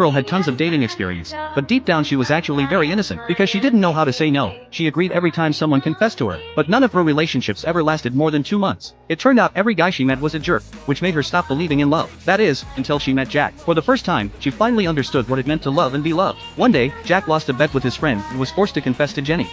girl had tons of dating experience, but deep down she was actually very innocent because she didn't know how to say no. She agreed every time someone confessed to her, but none of her relationships ever lasted more than 2 months. It turned out every guy she met was a jerk, which made her stop believing in love. That is, until she met Jack. For the first time, she finally understood what it meant to love and be loved. One day, Jack lost a bet with his friend and was forced to confess to Jenny.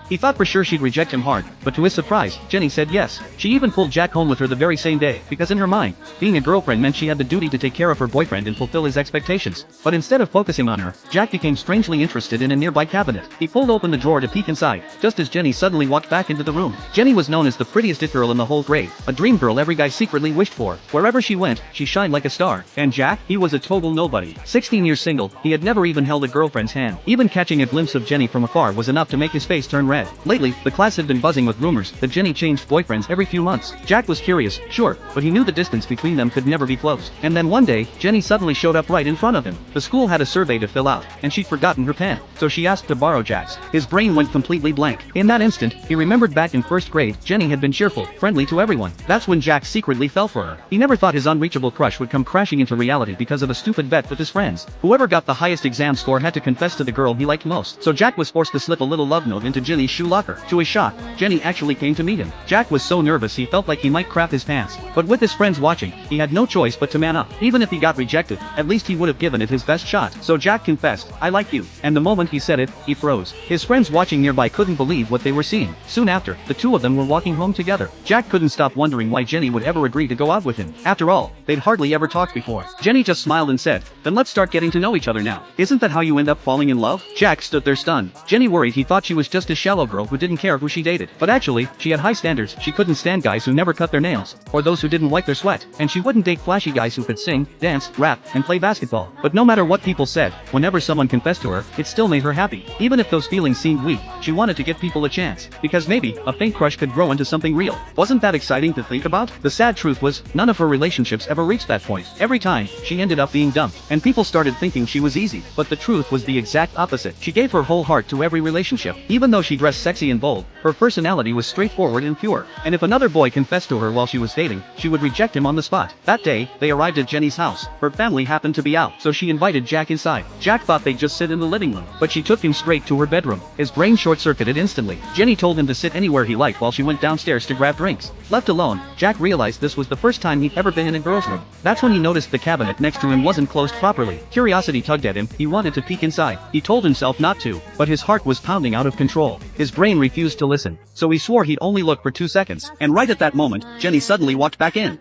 He thought for sure she'd reject him hard, but to his surprise, Jenny said yes. She even pulled Jack home with her the very same day, because in her mind, being a girlfriend meant she had the duty to take care of her boyfriend and fulfill his expectations. But instead of focusing on her, Jack became strangely interested in a nearby cabinet. He pulled open the drawer to peek inside, just as Jenny suddenly walked back into the room. Jenny was known as the prettiest it girl in the whole grade, a dream girl every guy secretly wished for. Wherever she went, she shined like a star. And Jack? He was a total nobody. 16 years single, he had never even held a girlfriend's hand. Even catching a glimpse of Jenny from afar was enough to make his face turn red. Lately, the class had been buzzing with rumors that Jenny changed boyfriends every few months. Jack was curious, sure, but he knew the distance between them could never be closed. And then one day, Jenny suddenly showed up right in front of him. The school had a survey to fill out, and she'd forgotten her pen, so she asked to borrow Jack's. His brain went completely blank. In that instant, he remembered back in first grade, Jenny had been cheerful, friendly to everyone. That's when Jack secretly fell for her. He never thought his unreachable crush would come crashing into reality because of a stupid bet with his friends. Whoever got the highest exam score had to confess to the girl he liked most. So Jack was forced to slip a little love note into Jenny's shoe locker. To his shock, Jenny actually came to meet him. Jack was so nervous he felt like he might crap his pants. But with his friends watching, he had no choice but to man up. Even if he got rejected, at least he would have given it his best shot. So Jack confessed, "I like you." And the moment he said it, he froze. His friends watching nearby couldn't believe what they were seeing. Soon after, the two of them were walking home together. Jack couldn't stop wondering why Jenny would ever agree to go out with him. After all, they'd hardly ever talked before. Jenny just smiled and said, "Then let's start getting to know each other now. Isn't that how you end up falling in love?" Jack stood there stunned. Jenny worried he thought she was just a shallow girl who didn't care who she dated. But actually, she had high standards. She couldn't stand guys who never cut their nails, or those who didn't wipe their sweat. And she wouldn't date flashy guys who could sing, dance, rap, and play basketball. But no matter what people said, whenever someone confessed to her, it still made her happy. Even if those feelings seemed weak, she wanted to give people a chance. Because maybe, a fake crush could grow into something real. Wasn't that exciting to think about? The sad truth was, none of her relationships ever reached that point. Every time, she ended up being dumped. And people started thinking she was easy. But the truth was the exact opposite. She gave her whole heart to every relationship. Even though she dressed sexy and bold, her personality was straightforward and pure. And if another boy confessed to her while she was dating, she would reject him on the spot. That day, they arrived at Jenny's house. Her family happened to be out, so she invited Jack inside. Jack thought they'd just sit in the living room, but she took him straight to her bedroom. His brain short-circuited instantly. Jenny told him to sit anywhere he liked while she went downstairs to grab drinks. Left alone, Jack realized this was the first time he'd ever been in a girl's room. That's when he noticed the cabinet next to him wasn't closed properly. Curiosity tugged at him. He wanted to peek inside. He told himself not to, but his heart was pounding out of control. His brain refused to listen, so he swore he'd only look for 2 seconds. And right at that moment, Jenny suddenly walked back in.